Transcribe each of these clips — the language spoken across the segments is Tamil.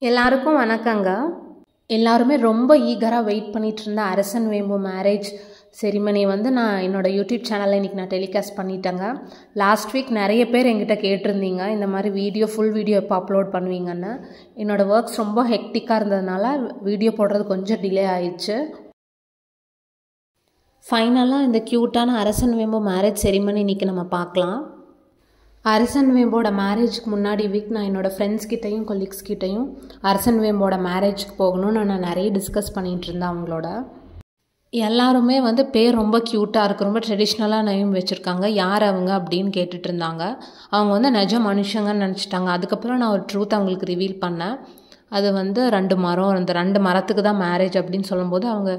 எல்லாருக்கும் வணக்கங்க. எல்லாருமே ரொம்ப ஈகராக வெயிட் பண்ணிட்டு இருந்த அரசன் வேம்பு மேரேஜ் செரிமனி நான் என்னோடய யூடியூப் சேனலில் இன்றைக்கி நான் டெலிகாஸ்ட் பண்ணிட்டேங்க. லாஸ்ட் வீக் நிறைய பேர் என்கிட்ட கேட்டிருந்தீங்க இந்த மாதிரி ஃபுல் வீடியோ எப்போ அப்லோட் பண்ணுவீங்கன்னு. என்னோடய ஒர்க்ஸ் ரொம்ப ஹெக்டிக்காக இருந்ததுனால வீடியோ போடுறது கொஞ்சம் டிலே ஆயிடுச்சு. ஃபைனலாக இந்த க்யூட்டான அரசன் வேம்பு மேரேஜ் செரிமனி இன்றைக்கி நம்ம பார்க்கலாம். அரசன் வேம்போட மேரேஜுக்கு முன்னாடி வீக் நான் என்னோடய ஃப்ரெண்ட்ஸ்கிட்டையும் கொலீக்ஸ்கிட்டையும் அரசன் வேம்போட மேரேஜுக்கு போகணும்னு நான் நிறைய டிஸ்கஸ் பண்ணிகிட்டு இருந்தேன். அவங்களோட எல்லாருமே பேர் ரொம்ப க்யூட்டாக இருக்குது, ரொம்ப ட்ரெடிஷ்னலாக நேம் வச்சுருக்காங்க, யார் அவங்க அப்படின்னு கேட்டுட்டு இருந்தாங்க. அவங்க நிஜ மனுஷங்கன்னு நினச்சிட்டாங்க. அதுக்கப்புறம் நான் ஒரு ட்ரூத் அவங்களுக்கு ரிவீல் பண்ணேன். அது 2 மரம், அந்த 2 மரத்துக்கு தான் மேரேஜ் அப்படின்னு சொல்லும்போது அவங்க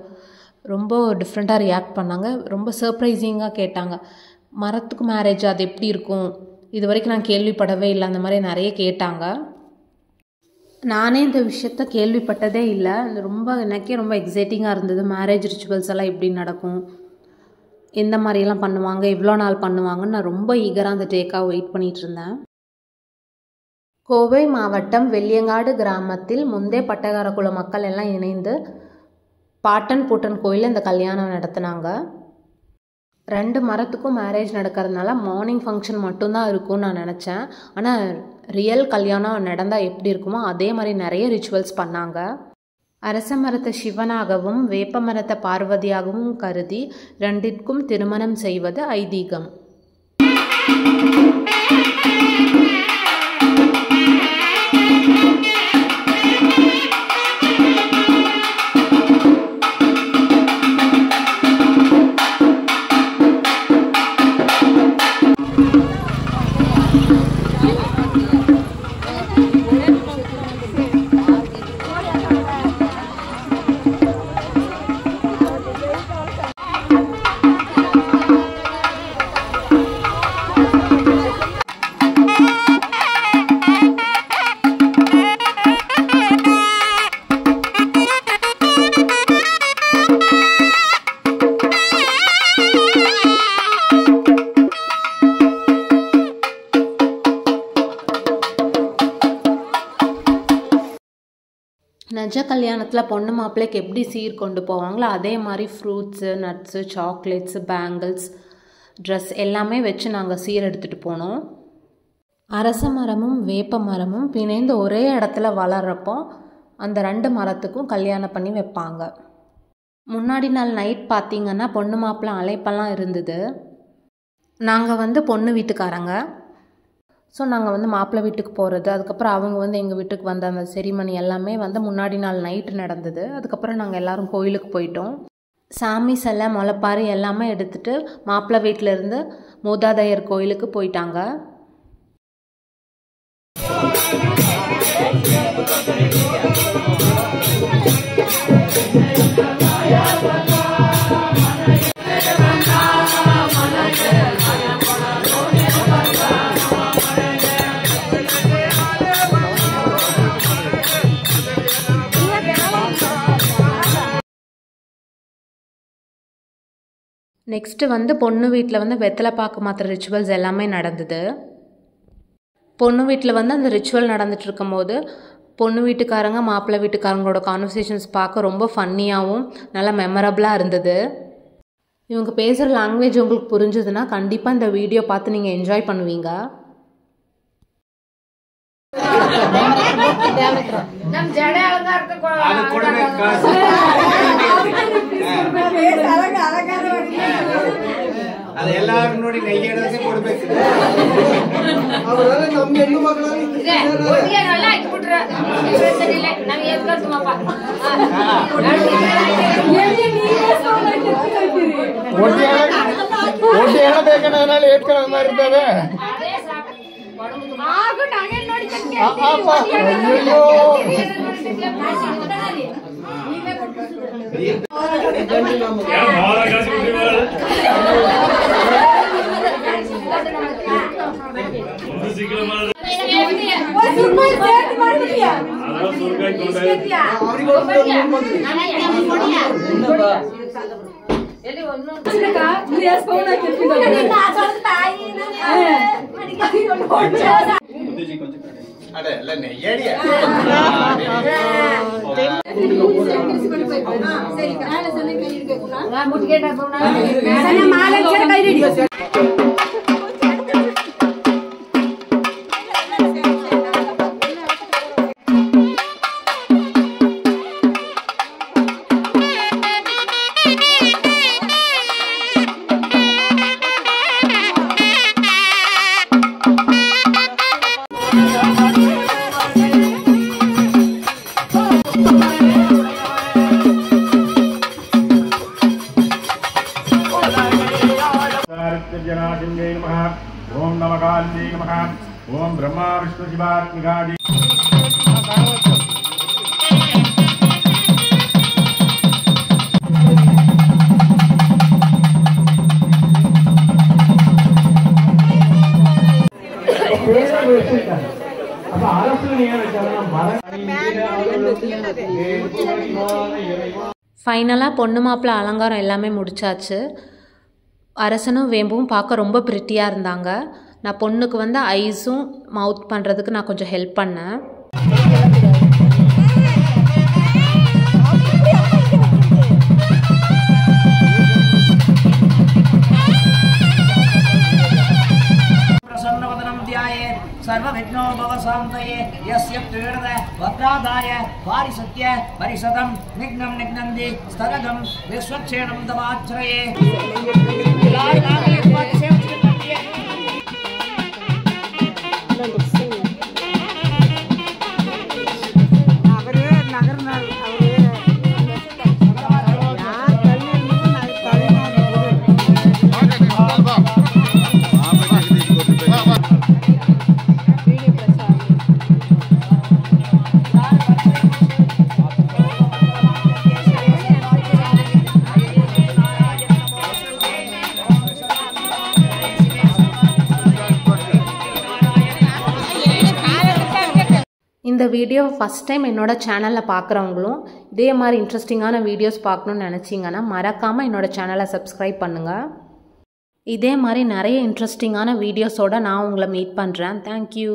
ரொம்ப டிஃப்ரெண்ட்டாக ரியாக்ட் பண்ணாங்க. ரொம்ப சர்ப்ரைசிங்காக கேட்டாங்க, மரத்துக்கு மேரேஜ் அது எப்படி இருக்கும், இது வரைக்கும் நான் கேள்விப்படவே இல்லை, அந்த மாதிரி நிறைய கேட்டாங்க. நானே இந்த விஷயத்த கேள்விப்பட்டதே இல்லை. எனக்கே ரொம்ப எக்ஸைட்டிங்காக இருந்தது. மேரேஜ் ரிச்சுவல்ஸ் எல்லாம் எப்படி நடக்கும், எந்த மாதிரியெல்லாம் பண்ணுவாங்க, எவ்வளோ நாள் பண்ணுவாங்கன்னு நான் ரொம்ப ஈகராக அந்த டேக்காக வெயிட் பண்ணிகிட்டு இருந்தேன். கோவை மாவட்டம் வெள்ளியங்காடு கிராமத்தில் முந்தே பட்டக்கார குல மக்கள் எல்லாம் இணைந்து பாட்டன் பூட்டன் கோயிலில் இந்த கல்யாணம் நடத்தினாங்க. 2 மரத்துக்கும் மேரேஜ் நடக்கிறதுனால மார்னிங் ஃபங்க்ஷன் மட்டும்தான் இருக்கும்னு நான் நினச்சேன். ஆனால் ரியல் கல்யாணம் நடந்தால் எப்படி இருக்குமோ அதே மாதிரி நிறைய ரிச்சுவல்ஸ் பண்ணாங்க. அரச மரத்தை சிவனாகவும் வேப்ப மரத்தை பார்வதியாகவும் கருதி 2ற்கும் திருமணம் செய்வது ஐதீகம். நஜ கல்யாணத்தில் பொண்ணு மாப்பிள்ளைக்கு எப்படி சீர் கொண்டு போவாங்களோ அதே மாதிரி fruits, nuts, chocolates, bangles, dress எல்லாமே வச்சு நாங்கள் சீர் எடுத்துகிட்டு போனோம். அரச மரமும் வேப்ப மரமும் பிணைந்து ஒரே இடத்துல வளர்கிறப்போ அந்த 2 மரத்துக்கும் கல்யாணம் பண்ணி வைப்பாங்க. முன்னாடி நாள் நைட் பார்த்திங்கன்னா பொண்ணு மாப்பிள்ளை அழைப்பெல்லாம் இருந்தது. நாங்கள் பொண்ணு வீட்டுக்காரங்க. ஸோ நாங்கள் மாப்பிள்ளை வீட்டுக்கு போகிறது, அதுக்கப்புறம் அவங்க எங்கள் வீட்டுக்கு வந்த அந்த செரிமனி எல்லாமே முன்னாடி நாள் நைட்டு நடந்தது. அதுக்கப்புறம் நாங்கள் எல்லோரும் கோயிலுக்கு போயிட்டோம். சாமி சிலை, முளைப்பாரி எல்லாமே எடுத்துகிட்டு மாப்பிள்ளை வீட்டிலேருந்து மூதாதையர் கோயிலுக்கு போயிட்டாங்க. நெக்ஸ்ட்டு பொண்ணு வீட்டில் வெத்தலை பாக்கு மாத்திர ரிச்சுவல்ஸ் எல்லாமே நடந்தது. பொண்ணு வீட்டில் அந்த ரிச்சுவல் நடந்துட்டு இருக்கும்போது பொண்ணு வீட்டுக்காரங்க மாப்பிள்ளை வீட்டுக்காரங்களோட கான்வர்சேஷன்ஸ் பார்க்க ரொம்ப ஃபன்னியாகவும் நல்லா மெமரபிளாக இருந்தது. இவங்க பேசுகிற லாங்குவேஜ் உங்களுக்கு புரிஞ்சுதுன்னா கண்டிப்பாக இந்த வீடியோ பார்த்து நீங்கள் என்ஜாய் பண்ணுவீங்க. அது எல்லாரும் ನೋಡಿ ನೈಯಡಸೆ ಕೊಡಬೇಕು. ಅವರೆಲ್ಲ ನಮ್ಮ ಹೆಣ್ಣು ಮಕ್ಕಳಲ್ಲಿ ಒಟ್ಟಿಗೆಲ್ಲ ಇಟ್ಬಿಟ್ರ ಪ್ರಶ್ನೆ ಇಲ್ಲ. ನಾವು ಏನು ಕರ್ತೀವಪ್ಪ ಒಟ್ಟಿ ಹೇಳಬೇಕನ್ನ ನಾನು ಏಟ್ಕೊಂಡು ಮಾಡಿರ್ತದೆ. ಆಗ ನಾನೇ ನೋಡಿ ಕಕ್ಕೆ ಅಯ್ಯೋ ಅದೇ ಎಲ್ಲ ನೆಯ್ಯಡಿಯ ओम नमः काली नमः ओम ब्रह्मा विष्णु शिवात्मिकाजी ஃபைனலாக பொண்ணு மாப்பிள்ளை அலங்காரம் எல்லாமே முடிச்சாச்சு. அரசனும் வேம்பும் பார்க்க ரொம்ப பிரிட்டியாக இருந்தாங்க. நான் பொண்ணுக்கு வந்து ஐஸும் மவுத் பண்ணுறதுக்கு நான் கொஞ்சம் ஹெல்ப் பண்ணேன். सर्वविघ्नोपवशान्तये यस्य तीर्थ भद्रादाय पारिसत्य परिषदं निघ्नं निघ्नन्ति स्थगतं विश्वक्षेणं तवाश्रये இந்த வீடியோ ஃபஸ்ட் டைம் என்னோட சேனலில் பார்க்குறவங்களும் இதே மாதிரி இன்ட்ரெஸ்டிங்கான வீடியோஸ் பார்க்கணுன்னு நினச்சிங்கன்னா மறக்காமல் என்னோட சேனலை சப்ஸ்கிரைப் பண்ணுங்கள். இதே மாதிரி நிறைய இன்ட்ரெஸ்டிங்கான வீடியோஸோடு நான் உங்களை மீட் பண்ணுறேன். தேங்க்யூ.